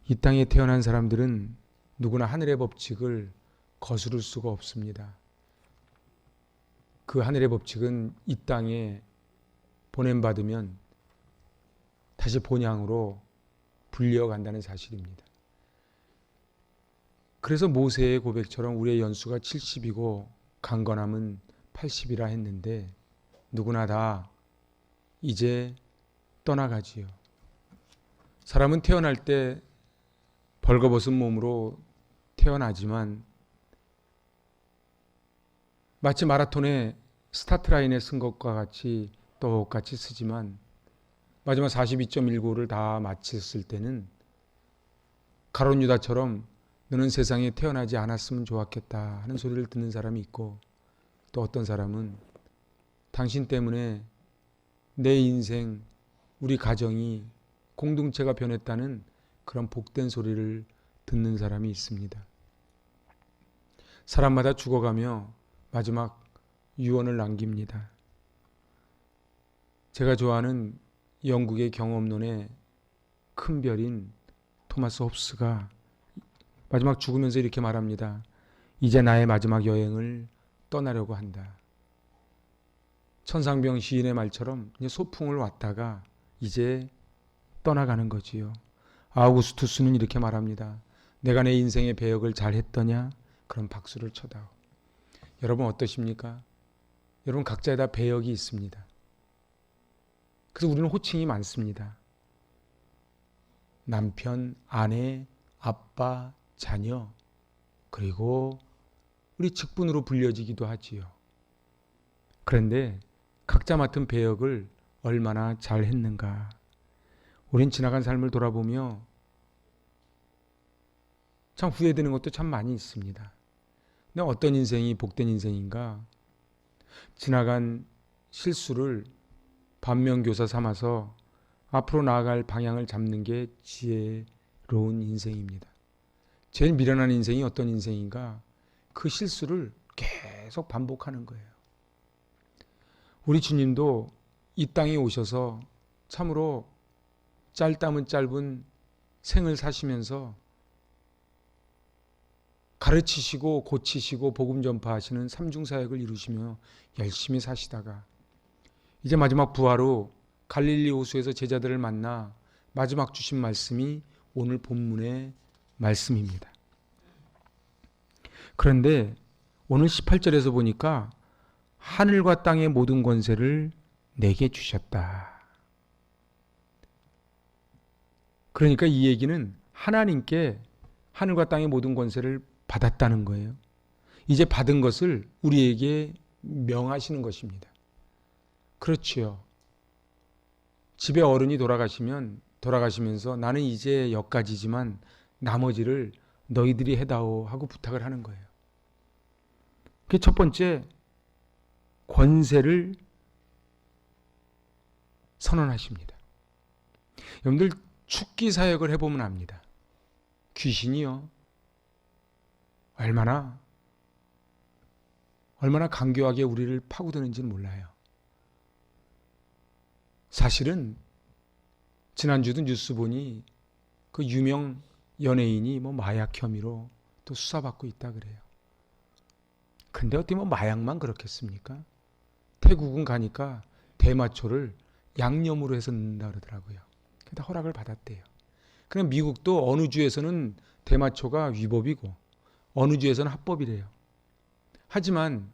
이 땅에 태어난 사람들은 누구나 하늘의 법칙을 거스를 수가 없습니다. 그 하늘의 법칙은 이 땅에 보냄받으면 다시 본향으로 불려간다는 사실입니다. 그래서 모세의 고백처럼 우리의 연수가 70이고 강건함은 80이라 했는데 누구나 다 이제 떠나가지요. 사람은 태어날 때 벌거벗은 몸으로 태어나지만 마치 마라톤의 스타트라인에 쓴 것과 같이 똑같이 쓰지만 마지막 42.195를 다 마쳤을 때는 가룟 유다처럼 너는 세상에 태어나지 않았으면 좋았겠다 하는 소리를 듣는 사람이 있고, 또 어떤 사람은 당신 때문에 내 인생, 우리 가정이, 공동체가 변했다는 그런 복된 소리를 듣는 사람이 있습니다. 사람마다 죽어가며 마지막 유언을 남깁니다. 제가 좋아하는 영국의 경험론의 큰 별인 토마스 홉스가 마지막 죽으면서 이렇게 말합니다. 이제 나의 마지막 여행을 떠나려고 한다. 천상병 시인의 말처럼 이제 소풍을 왔다가 이제 떠나가는 거지요. 아우구스투스는 이렇게 말합니다. 내가 내 인생의 배역을 잘 했더냐? 그럼 박수를 쳐다오. 여러분 어떠십니까? 여러분 각자에 다 배역이 있습니다. 그래서 우리는 호칭이 많습니다. 남편, 아내, 아빠, 자녀, 그리고 우리 직분으로 불려지기도 하지요. 그런데 각자 맡은 배역을 얼마나 잘 했는가. 우린 지나간 삶을 돌아보며 참 후회되는 것도 참 많이 있습니다. 근데 어떤 인생이 복된 인생인가? 지나간 실수를 반면교사 삼아서 앞으로 나아갈 방향을 잡는 게 지혜로운 인생입니다. 제일 미련한 인생이 어떤 인생인가? 그 실수를 계속 반복하는 거예요. 우리 주님도 이 땅에 오셔서 참으로 짧다면 짧은 생을 사시면서 가르치시고 고치시고 복음 전파하시는 삼중사역을 이루시며 열심히 사시다가 이제 마지막 부활 후 갈릴리 호수에서 제자들을 만나 마지막 주신 말씀이 오늘 본문의 말씀입니다. 그런데 오늘 18절에서 보니까 하늘과 땅의 모든 권세를 내게 주셨다. 그러니까 이 얘기는 하나님께 하늘과 땅의 모든 권세를 받았다는 거예요. 이제 받은 것을 우리에게 명하시는 것입니다. 그렇지요. 집에 어른이 돌아가시면서 나는 이제 여기까지지만 나머지를 너희들이 해다오 하고 부탁을 하는 거예요. 그게 첫 번째, 권세를 선언하십니다. 여러분들 축기 사역을 해보면 압니다. 귀신이요. 얼마나 간교하게 우리를 파고드는지는 몰라요. 사실은 지난주도 뉴스 보니 그 유명 연예인이 마약 혐의로 또 수사받고 있다 그래요. 근데 어떻게 마약만 그렇겠습니까? 태국은 가니까 대마초를 양념으로 해서 넣는다 그러더라고요. 다 허락을 받았대요. 그럼 미국도 어느 주에서는 대마초가 위법이고 어느 주에서는 합법이래요. 하지만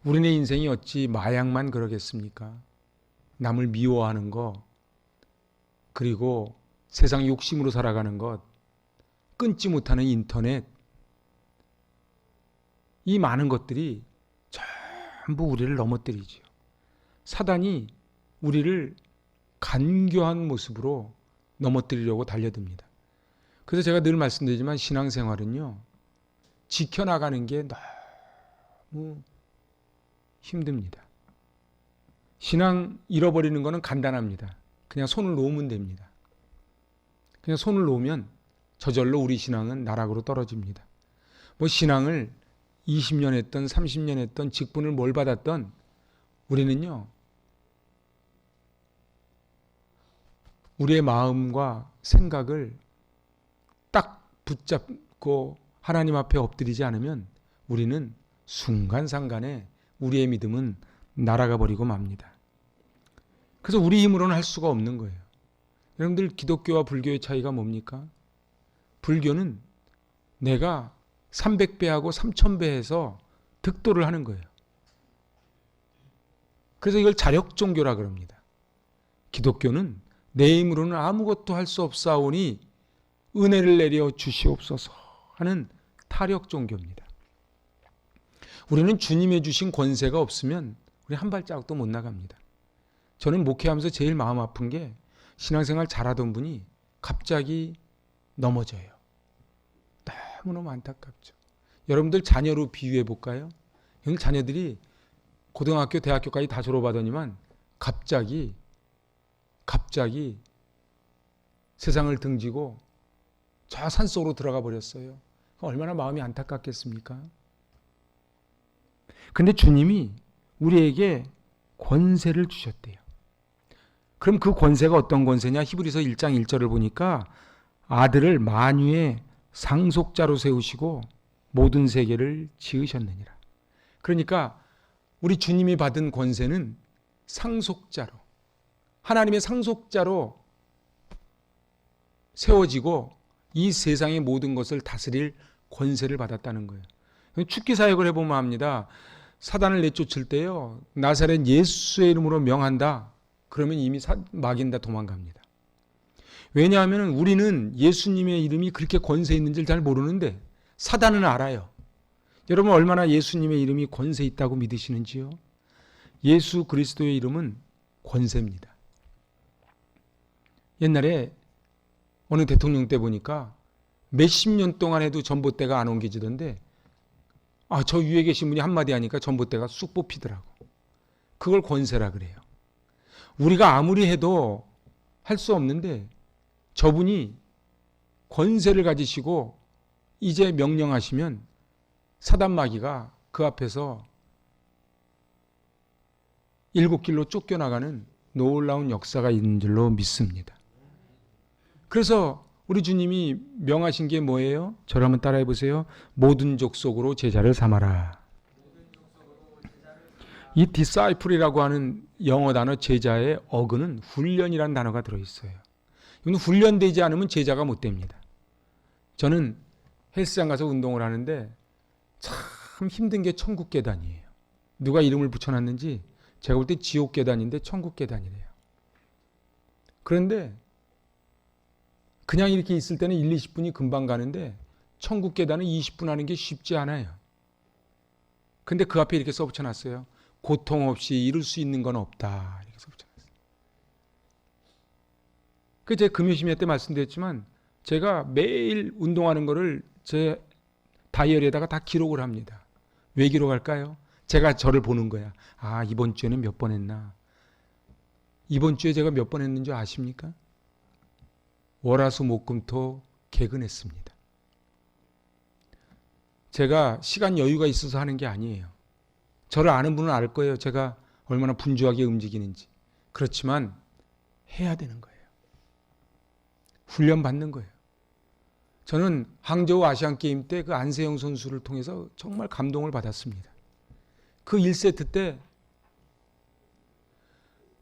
우리네 인생이 어찌 마약만 그러겠습니까? 남을 미워하는 것, 그리고 세상 욕심으로 살아가는 것, 끊지 못하는 인터넷, 이 많은 것들이 전부 우리를 넘어뜨리죠. 사단이 우리를 간교한 모습으로 넘어뜨리려고 달려듭니다. 그래서 제가 늘 말씀드리지만 신앙생활은요, 지켜나가는 게 너무 힘듭니다. 신앙 잃어버리는 거는 간단합니다. 그냥 손을 놓으면 됩니다. 그냥 손을 놓으면 저절로 우리 신앙은 나락으로 떨어집니다. 신앙을 20년 했던 30년 했던 직분을 뭘 받았던 우리는요, 우리의 마음과 생각을 딱 붙잡고 하나님 앞에 엎드리지 않으면 우리는 순간상간에 우리의 믿음은 날아가 버리고 맙니다. 그래서 우리 힘으로는 할 수가 없는 거예요. 여러분들 기독교와 불교의 차이가 뭡니까? 불교는 내가 300배하고 3000배해서 득도를 하는 거예요. 그래서 이걸 자력종교라 그럽니다. 기독교는 내 힘으로는 아무것도 할 수 없사오니 은혜를 내려 주시옵소서 하는 타력종교입니다. 우리는 주님의 주신 권세가 없으면 우리 한 발자국도 못 나갑니다. 저는 목회하면서 제일 마음 아픈 게 신앙생활 잘하던 분이 갑자기 넘어져요. 너무너무 안타깝죠. 여러분들 자녀로 비유해 볼까요? 자녀들이 고등학교, 대학교까지 다 졸업하더니만 갑자기 세상을 등지고 저 산속으로 들어가 버렸어요. 얼마나 마음이 안타깝겠습니까? 근데 주님이 우리에게 권세를 주셨대요. 그럼 그 권세가 어떤 권세냐? 히브리서 1장 1절을 보니까 아들을 만유의 상속자로 세우시고 모든 세계를 지으셨느니라. 그러니까 우리 주님이 받은 권세는 상속자로, 하나님의 상속자로 세워지고 이 세상의 모든 것을 다스릴 권세를 받았다는 거예요. 축기 사역을 해보면 합니다. 사단을 내쫓을 때요, 나사렛 예수의 이름으로 명한다. 그러면 이미 마귀는 다 도망갑니다. 왜냐하면 우리는 예수님의 이름이 그렇게 권세 있는지를 잘 모르는데 사단은 알아요. 여러분 얼마나 예수님의 이름이 권세 있다고 믿으시는지요? 예수 그리스도의 이름은 권세입니다. 옛날에 어느 대통령 때 보니까 몇십 년 동안 해도 전봇대가 안 옮겨지던데 저 위에 계신 분이 한마디 하니까 전봇대가 쑥 뽑히더라고. 그걸 권세라 그래요. 우리가 아무리 해도 할 수 없는데 저분이 권세를 가지시고 이제 명령하시면 사단 마귀가 그 앞에서 일곱 길로 쫓겨나가는 놀라운 역사가 있는 줄로 믿습니다. 그래서 우리 주님이 명하신 게 뭐예요? 저를 한번 따라해 보세요. 모든 족속으로 제자를 삼아라. 이 disciple이라고 하는 영어 단어 제자의 어근은 훈련이라는 단어가 들어있어요. 이건 훈련되지 않으면 제자가 못 됩니다. 저는 헬스장 가서 운동을 하는데 참 힘든 게 천국 계단이에요. 누가 이름을 붙여놨는지 제가 볼 때 지옥 계단인데 천국 계단이래요. 그런데 그냥 이렇게 있을 때는 1, 20분이 금방 가는데 천국 계단은 20분 하는 게 쉽지 않아요. 근데 그 앞에 이렇게 써붙여놨어요. 고통 없이 이룰 수 있는 건 없다. 이렇게 써붙여놨어요. 제가 금요심야 때 말씀드렸지만 제가 매일 운동하는 거를 제 다이어리에다가 다 기록을 합니다. 왜 기록할까요? 제가 저를 보는 거야. 이번 주에는 몇 번 했나? 이번 주에 제가 몇 번 했는지 아십니까? 월화수목금토 개근했습니다. 제가 시간 여유가 있어서 하는 게 아니에요. 저를 아는 분은 알 거예요. 제가 얼마나 분주하게 움직이는지. 그렇지만 해야 되는 거예요. 훈련 받는 거예요. 저는 항저우 아시안게임 때 그 안세영 선수를 통해서 정말 감동을 받았습니다. 그 1세트 때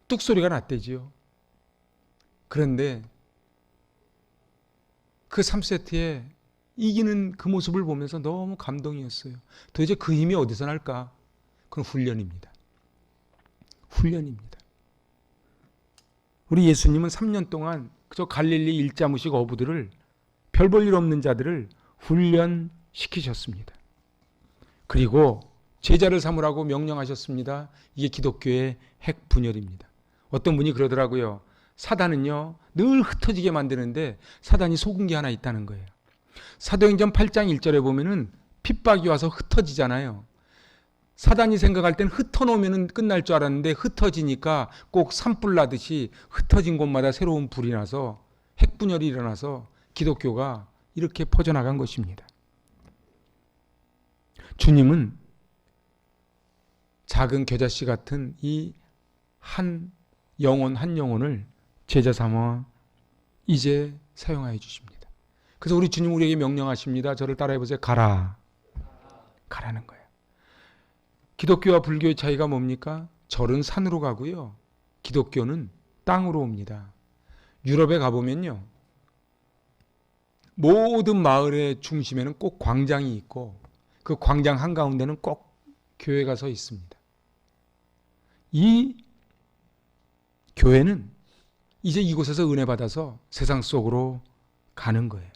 뚝소리가 났대지요. 그런데 그 3세트에 이기는 그 모습을 보면서 너무 감동이었어요. 도대체 그 힘이 어디서 날까? 그건 훈련입니다. 훈련입니다. 우리 예수님은 3년 동안 그저 갈릴리 일자무식 어부들을 별 볼 일 없는 자들을 훈련시키셨습니다. 그리고 제자를 삼으라고 명령하셨습니다. 이게 기독교의 핵 분열입니다. 어떤 분이 그러더라고요. 사단은요 늘 흩어지게 만드는데 사단이 속은 게 하나 있다는 거예요. 사도행전 8장 1절에 보면은 핍박이 와서 흩어지잖아요. 사단이 생각할 땐 흩어놓으면 끝날 줄 알았는데 흩어지니까 꼭 산불 나듯이 흩어진 곳마다 새로운 불이 나서 핵분열이 일어나서 기독교가 이렇게 퍼져나간 것입니다. 주님은 작은 겨자씨 같은 이 한 영혼을 제자 삼아 이제 사용하여 주십니다. 그래서 우리 주님 우리에게 명령하십니다. 저를 따라해 보세요. 가라. 가라는 거예요. 기독교와 불교의 차이가 뭡니까? 절은 산으로 가고요. 기독교는 땅으로 옵니다. 유럽에 가보면요. 모든 마을의 중심에는 꼭 광장이 있고 그 광장 한가운데는 꼭 교회가 서 있습니다. 이 교회는 이제 이곳에서 은혜 받아서 세상 속으로 가는 거예요.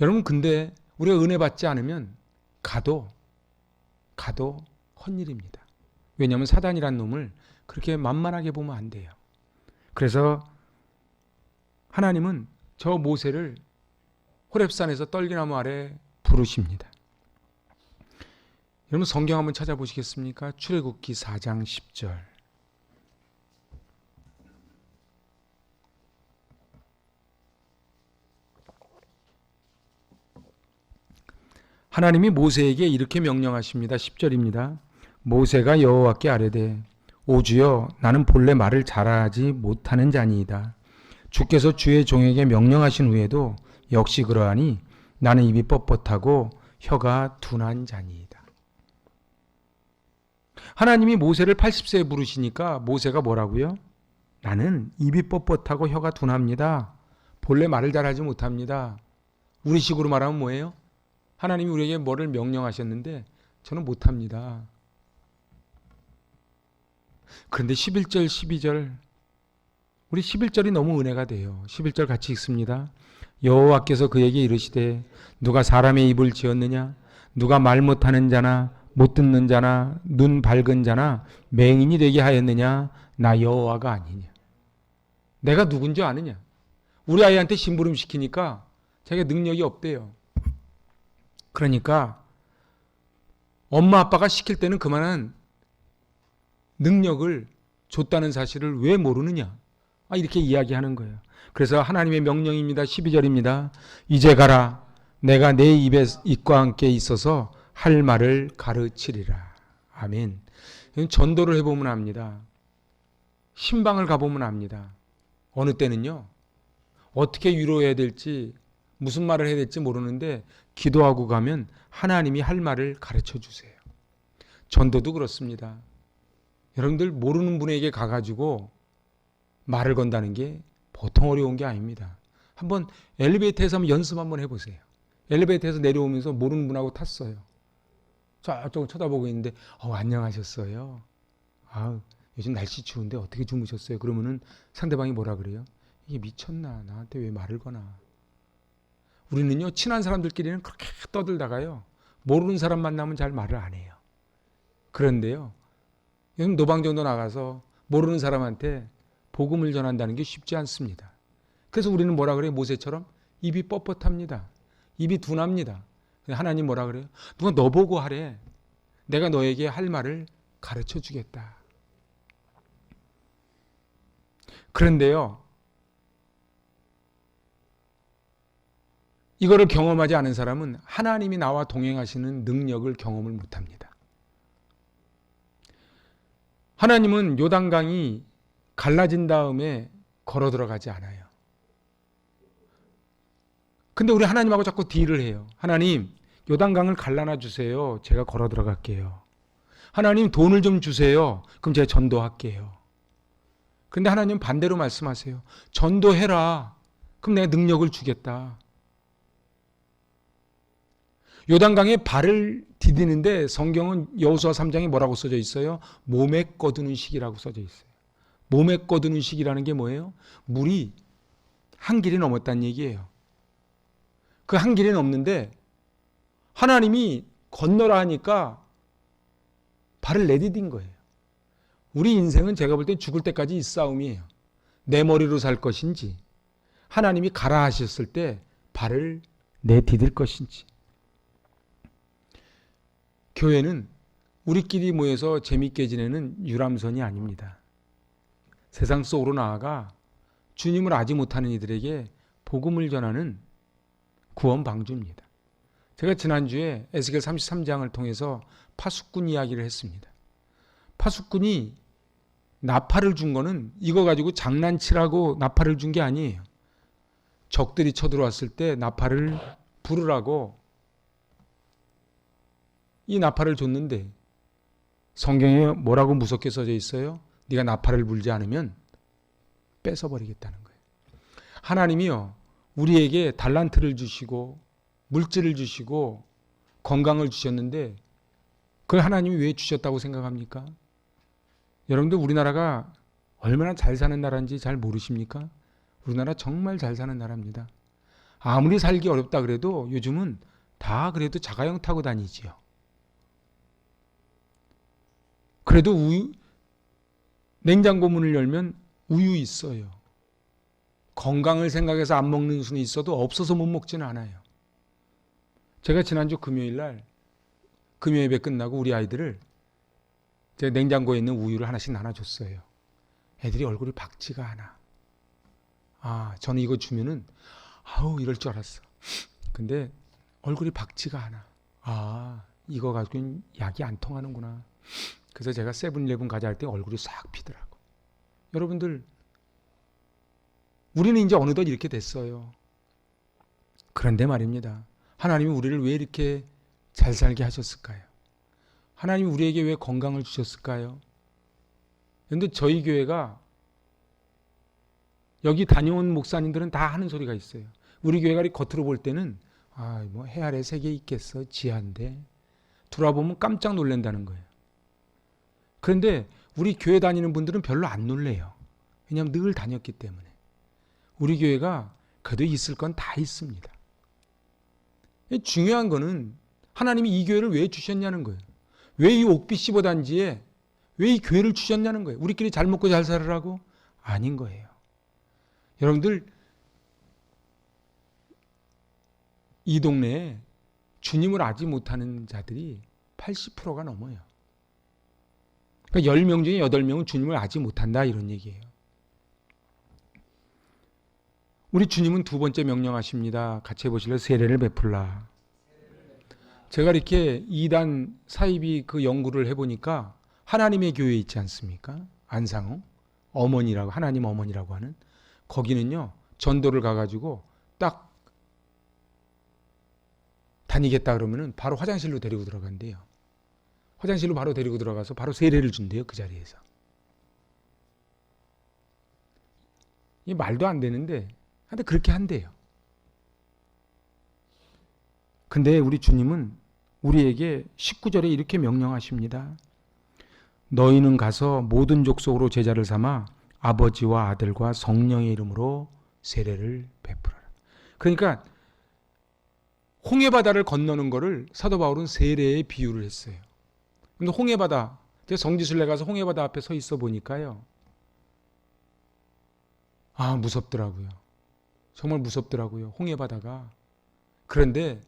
여러분 근데 우리가 은혜 받지 않으면 가도 헛일입니다. 왜냐하면 사단이란 놈을 그렇게 만만하게 보면 안 돼요. 그래서 하나님은 저 모세를 호렙산에서 떨기나무 아래 부르십니다. 여러분 성경 한번 찾아보시겠습니까? 출애굽기 4장 10절. 하나님이 모세에게 이렇게 명령하십니다. 10절입니다. 모세가 여호와께 아뢰되 오 주여 나는 본래 말을 잘하지 못하는 자니이다. 주께서 주의 종에게 명령하신 후에도 역시 그러하니 나는 입이 뻣뻣하고 혀가 둔한 자니이다. 하나님이 모세를 80세에 부르시니까 모세가 뭐라고요? 나는 입이 뻣뻣하고 혀가 둔합니다. 본래 말을 잘하지 못합니다. 우리식으로 말하면 뭐예요? 하나님이 우리에게 뭐를 명령하셨는데 저는 못합니다. 그런데 11절 12절 우리 11절이 너무 은혜가 돼요. 11절 같이 읽습니다. 여호와께서 그에게 이르시되 누가 사람의 입을 지었느냐? 누가 말 못하는 자나 못 듣는 자나 눈 밝은 자나 맹인이 되게 하였느냐? 나 여호와가 아니냐? 내가 누군지 아느냐? 우리 아이한테 심부름 시키니까 자기가 능력이 없대요. 그러니까 엄마 아빠가 시킬 때는 그만한 능력을 줬다는 사실을 왜 모르느냐? 이렇게 이야기하는 거예요. 그래서 하나님의 명령입니다. 12절입니다. 이제 가라. 내가 내 입과 함께 있어서 할 말을 가르치리라. 아멘. 전도를 해보면 압니다. 신방을 가보면 압니다. 어느 때는요. 어떻게 위로해야 될지 무슨 말을 해야 될지 모르는데 기도하고 가면 하나님이 할 말을 가르쳐 주세요. 전도도 그렇습니다. 여러분들 모르는 분에게 가가지고 말을 건다는 게 보통 어려운 게 아닙니다. 한번 엘리베이터에서 한번 연습 한번 해보세요. 엘리베이터에서 내려오면서 모르는 분하고 탔어요. 저쪽을 쳐다보고 있는데 안녕하셨어요. 요즘 날씨 추운데 어떻게 주무셨어요? 그러면은 상대방이 뭐라 그래요? 이게 미쳤나? 나한테 왜 말을 거나? 우리는요 친한 사람들끼리는 그렇게 떠들다가요 모르는 사람 만나면 잘 말을 안 해요. 그런데요 요즘 노방정도 나가서 모르는 사람한테 복음을 전한다는 게 쉽지 않습니다. 그래서 우리는 뭐라 그래요? 모세처럼 입이 뻣뻣합니다. 입이 둔합니다. 하나님 뭐라 그래요? 누가 너 보고 하래. 내가 너에게 할 말을 가르쳐 주겠다. 그런데요 이거를 경험하지 않은 사람은 하나님이 나와 동행하시는 능력을 경험을 못합니다. 하나님은 요단강이 갈라진 다음에 걸어 들어가지 않아요. 근데 우리 하나님하고 자꾸 딜을 해요. 하나님 요단강을 갈라놔 주세요. 제가 걸어 들어갈게요. 하나님 돈을 좀 주세요. 그럼 제가 전도할게요. 근데 하나님 반대로 말씀하세요. 전도해라. 그럼 내가 능력을 주겠다. 요단강에 발을 디디는데 성경은 여호수아 3장에 뭐라고 써져 있어요? 몸에 거두는 식이라고 써져 있어요. 몸에 거두는 식이라는 게 뭐예요? 물이 한 길이 넘었다는 얘기예요. 그 한 길이 넘는데 하나님이 건너라 하니까 발을 내디딘 거예요. 우리 인생은 제가 볼 때 죽을 때까지 이 싸움이에요. 내 머리로 살 것인지 하나님이 가라 하셨을 때 발을 내디딜 것인지. 교회는 우리끼리 모여서 재밌게 지내는 유람선이 아닙니다. 세상 속으로 나아가 주님을 알지 못하는 이들에게 복음을 전하는 구원 방주입니다. 제가 지난주에 에스겔 33장을 통해서 파수꾼 이야기를 했습니다. 파수꾼이 나팔을 준 거는 이거 가지고 장난치라고 나팔을 준 게 아니에요. 적들이 쳐들어왔을 때 나팔을 부르라고 이 나팔을 줬는데 성경에 뭐라고 무섭게 써져 있어요? 네가 나팔을 불지 않으면 뺏어버리겠다는 거예요. 하나님이요, 우리에게 달란트를 주시고 물질을 주시고 건강을 주셨는데 그걸 하나님이 왜 주셨다고 생각합니까? 여러분들 우리나라가 얼마나 잘 사는 나라인지 잘 모르십니까? 우리나라 정말 잘 사는 나라입니다. 아무리 살기 어렵다 그래도 요즘은 다 그래도 자가용 타고 다니지요. 그래도 냉장고 문을 열면 우유 있어요. 건강을 생각해서 안 먹는 수는 있어도 없어서 못 먹지는 않아요. 제가 지난주 금요일 날 금요 예배 끝나고 우리 아이들을 제 냉장고에 있는 우유를 하나씩 나눠줬어요. 애들이 얼굴이 밝지가 않아. 저는 이거 주면은 이럴 줄 알았어. 근데 얼굴이 밝지가 않아. 이거 가지고는 약이 안 통하는구나. 그래서 제가 세븐일레븐 가자 할 때 얼굴이 싹 피더라고. 여러분들, 우리는 이제 어느덧 이렇게 됐어요. 그런데 말입니다. 하나님이 우리를 왜 이렇게 잘 살게 하셨을까요? 하나님이 우리에게 왜 건강을 주셨을까요? 그런데 저희 교회가 여기 다녀온 목사님들은 다 하는 소리가 있어요. 우리 교회가 겉으로 볼 때는 뭐 해 아래 세계 있겠어, 지하인데 돌아보면 깜짝 놀란다는 거예요. 그런데 우리 교회 다니는 분들은 별로 안 놀래요. 왜냐하면 늘 다녔기 때문에. 우리 교회가 그래도 있을 건 다 있습니다. 중요한 거는 하나님이 이 교회를 왜 주셨냐는 거예요. 왜 이 옥비 15단지에 왜 이 교회를 주셨냐는 거예요. 우리끼리 잘 먹고 잘 살으라고? 아닌 거예요. 여러분들, 이 동네에 주님을 알지 못하는 자들이 80%가 넘어요. 그러니까 10명 중에 8명은 주님을 알지 못한다, 이런 얘기예요. 우리 주님은 두 번째 명령하십니다. 같이 해보실래요? 세례를 베풀라. 제가 이렇게 2단 사이비 그 연구를 해보니까 하나님의 교회 있지 않습니까? 안상호 어머니라고, 하나님 어머니라고 하는, 거기는요 전도를 가가지고 딱 다니겠다 그러면은 바로 화장실로 데리고 들어간대요. 화장실로 바로 데리고 들어가서 바로 세례를 준대요, 그 자리에서. 이 말도 안 되는데 근데 그렇게 한대요. 근데 우리 주님은 우리에게 19절에 이렇게 명령하십니다. 너희는 가서 모든 족속으로 제자를 삼아 아버지와 아들과 성령의 이름으로 세례를 베풀어라. 그러니까 홍해바다를 건너는 거를 사도 바울은 세례에 비유를 했어요. 근데 홍해바다, 제가 성지순례 가서 홍해바다 앞에 서 있어 보니까요, 무섭더라고요. 정말 무섭더라고요, 홍해바다가. 그런데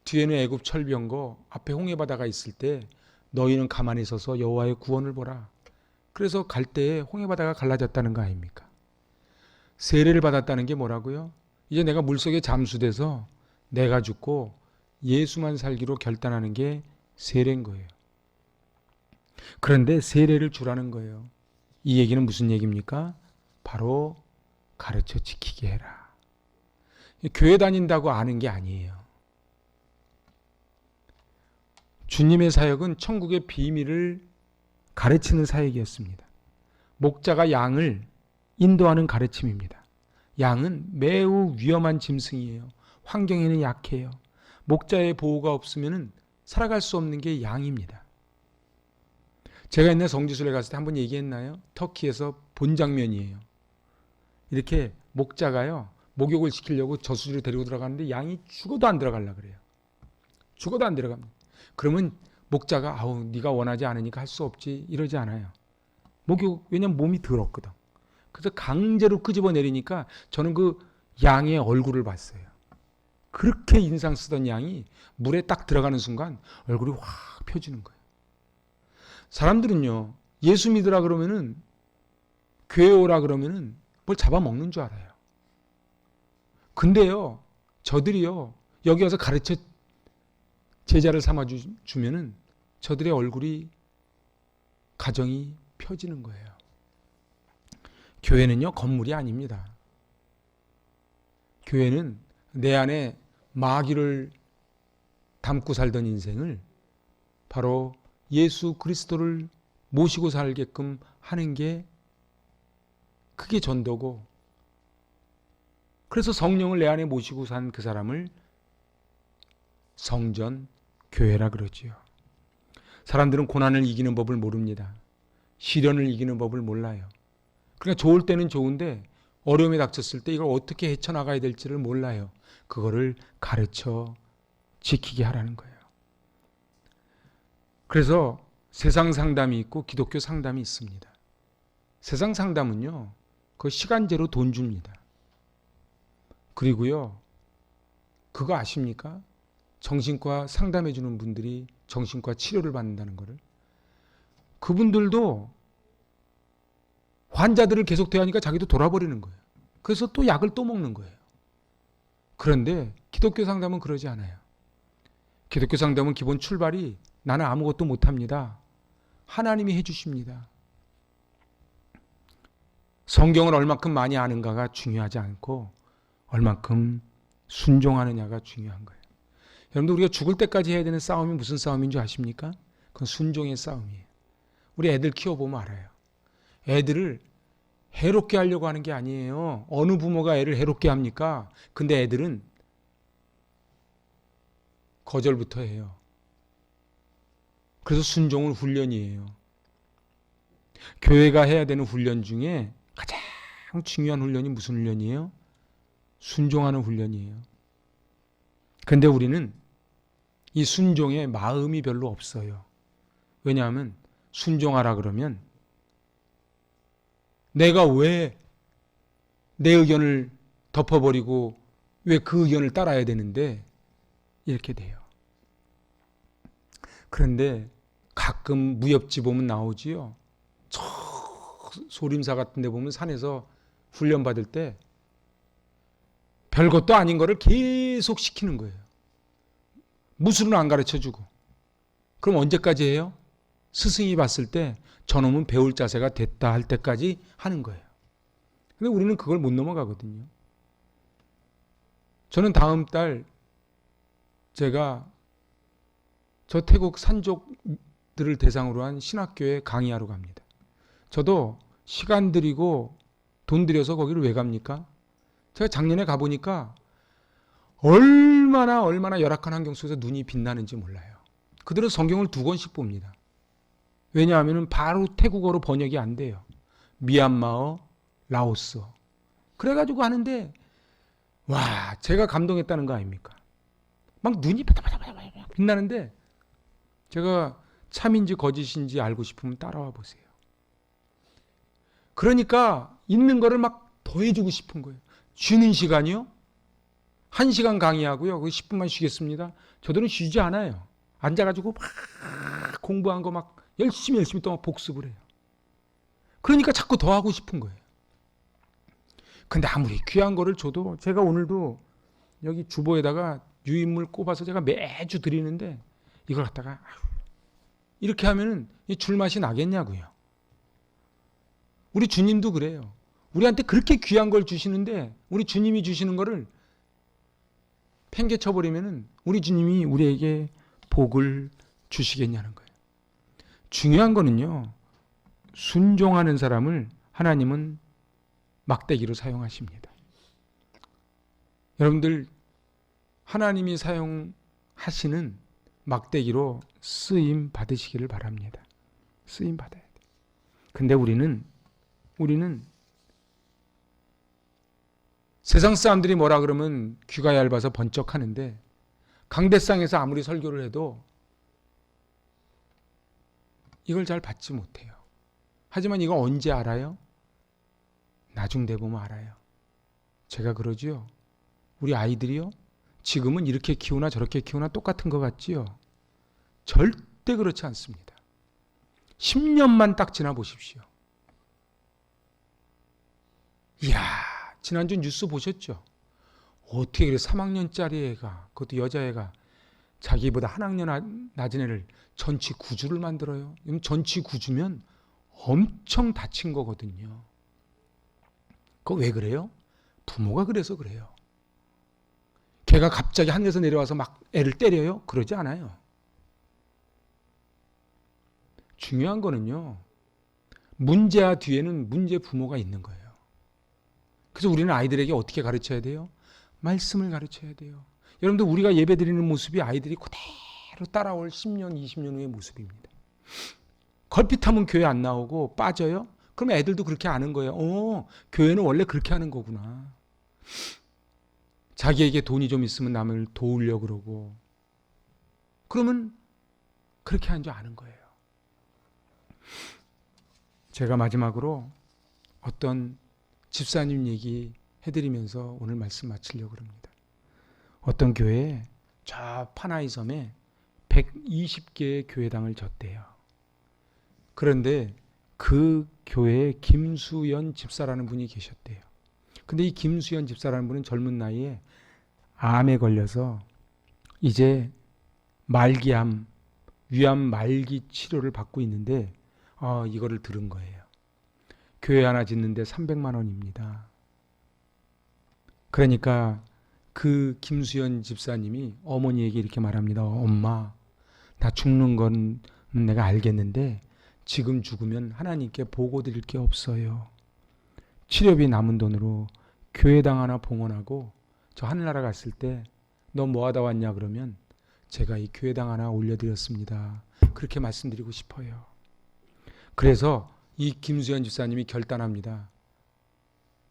뒤에는 애굽 철병거, 앞에 홍해바다가 있을 때 너희는 가만히 서서 여호와의 구원을 보라. 그래서 갈 때에 홍해바다가 갈라졌다는 거 아닙니까? 세례를 받았다는 게 뭐라고요? 이제 내가 물속에 잠수돼서 내가 죽고 예수만 살기로 결단하는 게 세례인 거예요. 그런데 세례를 주라는 거예요. 이 얘기는 무슨 얘기입니까? 바로 가르쳐 지키게 해라. 교회 다닌다고 아는 게 아니에요. 주님의 사역은 천국의 비밀을 가르치는 사역이었습니다. 목자가 양을 인도하는 가르침입니다. 양은 매우 위험한 짐승이에요. 환경에는 약해요. 목자의 보호가 없으면 살아갈 수 없는 게 양입니다. 제가 옛날 성지순례 갔을 때 한번 얘기했나요? 터키에서 본 장면이에요. 이렇게 목자가요, 목욕을 시키려고 저수지로 데리고 들어가는데 양이 죽어도 안 들어가려고 그래요. 죽어도 안 들어갑니다. 그러면 목자가 네가 원하지 않으니까 할 수 없지 이러지 않아요. 목욕, 왜냐면 몸이 더럽거든. 그래서 강제로 끄집어 내리니까 저는 그 양의 얼굴을 봤어요. 그렇게 인상 쓰던 양이 물에 딱 들어가는 순간 얼굴이 확 펴지는 거예요. 사람들은요, 예수 믿으라 그러면은, 교회 오라 그러면은 뭘 잡아먹는 줄 알아요. 근데요, 저들이요, 여기 와서 가르쳐 제자를 삼아주면은 저들의 얼굴이, 가정이 펴지는 거예요. 교회는요, 건물이 아닙니다. 교회는 내 안에 마귀를 담고 살던 인생을 바로 예수 그리스도를 모시고 살게끔 하는 게 그게 전도고, 그래서 성령을 내 안에 모시고 산 그 사람을 성전, 교회라 그러지요. 사람들은 고난을 이기는 법을 모릅니다. 시련을 이기는 법을 몰라요. 그러니까 좋을 때는 좋은데 어려움이 닥쳤을 때 이걸 어떻게 헤쳐나가야 될지를 몰라요. 그거를 가르쳐 지키게 하라는 거예요. 그래서 세상 상담이 있고 기독교 상담이 있습니다. 세상 상담은요, 그 시간제로 돈 줍니다. 그리고요, 그거 아십니까? 정신과 상담해 주는 분들이 정신과 치료를 받는다는 거를. 그분들도 환자들을 계속 대하니까 자기도 돌아버리는 거예요. 그래서 또 약을 또 먹는 거예요. 그런데 기독교 상담은 그러지 않아요. 기독교 상담은 기본 출발이 나는 아무것도 못합니다. 하나님이 해주십니다. 성경을 얼마큼 많이 아는가가 중요하지 않고 얼마큼 순종하느냐가 중요한 거예요. 여러분들, 우리가 죽을 때까지 해야 되는 싸움이 무슨 싸움인 줄 아십니까? 그건 순종의 싸움이에요. 우리 애들 키워보면 알아요. 애들을 해롭게 하려고 하는 게 아니에요. 어느 부모가 애를 해롭게 합니까? 근데 애들은 거절부터 해요. 그래서 순종은 훈련이에요. 교회가 해야 되는 훈련 중에 가장 중요한 훈련이 무슨 훈련이에요? 순종하는 훈련이에요. 근데 우리는 이 순종에 마음이 별로 없어요. 왜냐하면 순종하라 그러면 내가 왜 내 의견을 덮어버리고 왜 그 의견을 따라야 되는데, 이렇게 돼요. 그런데 가끔 무협지 보면 나오지요. 저 소림사 같은 데 보면 산에서 훈련 받을 때 별것도 아닌 거를 계속 시키는 거예요. 무술은 안 가르쳐주고. 그럼 언제까지 해요? 스승이 봤을 때 저놈은 배울 자세가 됐다 할 때까지 하는 거예요. 근데 우리는 그걸 못 넘어가거든요. 저는 다음 달 제가 저 태국 산족들을 대상으로 한 신학교에 강의하러 갑니다. 저도 시간 들이고 돈 들여서 거기를 왜 갑니까? 제가 작년에 가보니까 얼마나 열악한 환경 속에서 눈이 빛나는지 몰라요. 그들은 성경을 2권씩 봅니다. 왜냐하면 바로 태국어로 번역이 안 돼요. 미얀마어, 라오스어. 그래가지고 하는데 와, 제가 감동했다는 거 아닙니까? 막 눈이 바다바다바다 빛나는데 제가 참인지 거짓인지 알고 싶으면 따라와 보세요. 그러니까 있는 거를 막 더해주고 싶은 거예요. 쉬는 시간이요? 1시간 강의하고요. 10분만 쉬겠습니다. 저들은 쉬지 않아요. 앉아가지고 막 공부한 거 막 열심히 또 막 복습을 해요. 그러니까 자꾸 더 하고 싶은 거예요. 근데 아무리 귀한 거를 줘도, 제가 오늘도 여기 주보에다가 유인물 꼽아서 제가 매주 드리는데 이걸 갖다가 이렇게 하면은 이 줄맛이 나겠냐고요. 우리 주님도 그래요. 우리한테 그렇게 귀한 걸 주시는데 우리 주님이 주시는 거를 팽개쳐버리면은 우리 주님이 우리에게 복을 주시겠냐는 거예요. 중요한 거는요, 순종하는 사람을 하나님은 막대기로 사용하십니다. 여러분들, 하나님이 사용하시는 막대기로 쓰임 받으시기를 바랍니다. 쓰임 받아야 돼요. 근데 우리는 세상 사람들이 뭐라 그러면 귀가 얇아서 번쩍하는데, 강대상에서 아무리 설교를 해도 이걸 잘 받지 못해요. 하지만 이거 언제 알아요? 나중 돼 보면 알아요. 제가 그러지요. 우리 아이들이요, 지금은 이렇게 키우나 저렇게 키우나 똑같은 것 같지요? 절대 그렇지 않습니다. 10년만 딱 지나 보십시오. 이야, 지난주 뉴스 보셨죠? 어떻게 그래, 3학년짜리 애가, 그것도 여자애가 자기보다 한 학년 낮은 애를 전치 9주를 만들어요. 전치 9주면 엄청 다친 거거든요. 그거 왜 그래요? 부모가 그래서 그래요. 개가 갑자기 하늘에서 내려와서 막 애를 때려요? 그러지 않아요. 중요한 거는요, 문제와 뒤에는 문제 부모가 있는 거예요. 그래서 우리는 아이들에게 어떻게 가르쳐야 돼요? 말씀을 가르쳐야 돼요. 여러분들, 우리가 예배 드리는 모습이 아이들이 그대로 따라올 10년, 20년 후의 모습입니다. 걸핏하면 교회 안 나오고 빠져요? 그럼 애들도 그렇게 아는 거예요. 교회는 원래 그렇게 하는 거구나. 자기에게 돈이 좀 있으면 남을 도우려고 그러고, 그러면 그렇게 하는 줄 아는 거예요. 제가 마지막으로 어떤 집사님 얘기 해드리면서 오늘 말씀 마치려고 합니다. 어떤 교회에 저 파나이 섬에 120개의 교회당을 졌대요. 그런데 그 교회에 김수연 집사라는 분이 계셨대요. 근데 이 김수연 집사라는 분은 젊은 나이에 암에 걸려서 이제 말기암, 위암 말기 치료를 받고 있는데 이거를 들은 거예요. 교회 하나 짓는데 300만 원입니다. 그러니까 그 김수연 집사님이 어머니에게 이렇게 말합니다. 엄마, 나 죽는 건 내가 알겠는데 지금 죽으면 하나님께 보고 드릴 게 없어요. 치료비 남은 돈으로 교회당 하나 봉헌하고 저 하늘나라 갔을 때 너 뭐 하다 왔냐 그러면 제가 이 교회당 하나 올려드렸습니다. 그렇게 말씀드리고 싶어요. 그래서 이 김수연 집사님이 결단합니다.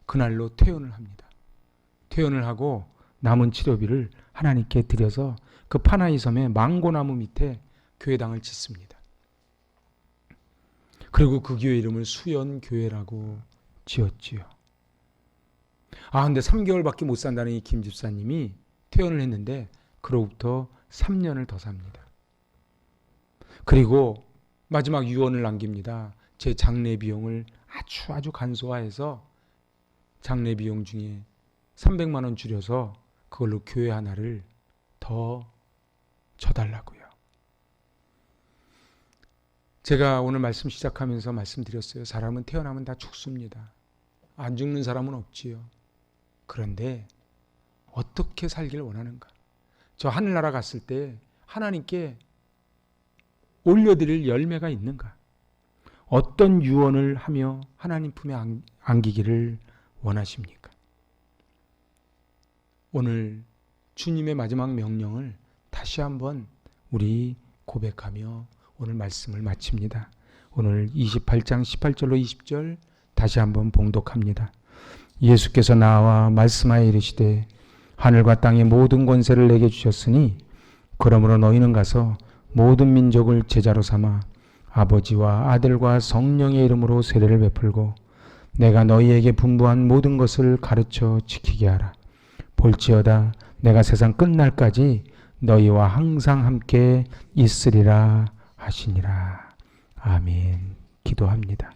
그날로 퇴원을 합니다. 퇴원을 하고 남은 치료비를 하나님께 드려서 그 파나이 섬에 망고나무 밑에 교회당을 짓습니다. 그리고 그 교회 이름을 수연교회라고 지었지요. 근데 3개월밖에 못 산다는 이 김 집사님이 퇴원을 했는데 그로부터 3년을 더 삽니다. 그리고 마지막 유언을 남깁니다. 제 장례 비용을 아주 간소화해서 장례 비용 중에 300만 원 줄여서 그걸로 교회 하나를 더 줘달라고요. 제가 오늘 말씀 시작하면서 말씀드렸어요. 사람은 태어나면 다 죽습니다. 안 죽는 사람은 없지요. 그런데 어떻게 살기를 원하는가? 저 하늘나라 갔을 때 하나님께 올려드릴 열매가 있는가? 어떤 유언을 하며 하나님 품에 안기기를 원하십니까? 오늘 주님의 마지막 명령을 다시 한번 우리 고백하며 오늘 말씀을 마칩니다. 오늘 28장 18절로 20절 다시 한번 봉독합니다. 예수께서 나와 말씀하여 이르시되 하늘과 땅의 모든 권세를 내게 주셨으니 그러므로 너희는 가서 모든 민족을 제자로 삼아 아버지와 아들과 성령의 이름으로 세례를 베풀고 내가 너희에게 분부한 모든 것을 가르쳐 지키게 하라. 볼지어다 내가 세상 끝날까지 너희와 항상 함께 있으리라 하시니라. 아멘. 기도합니다.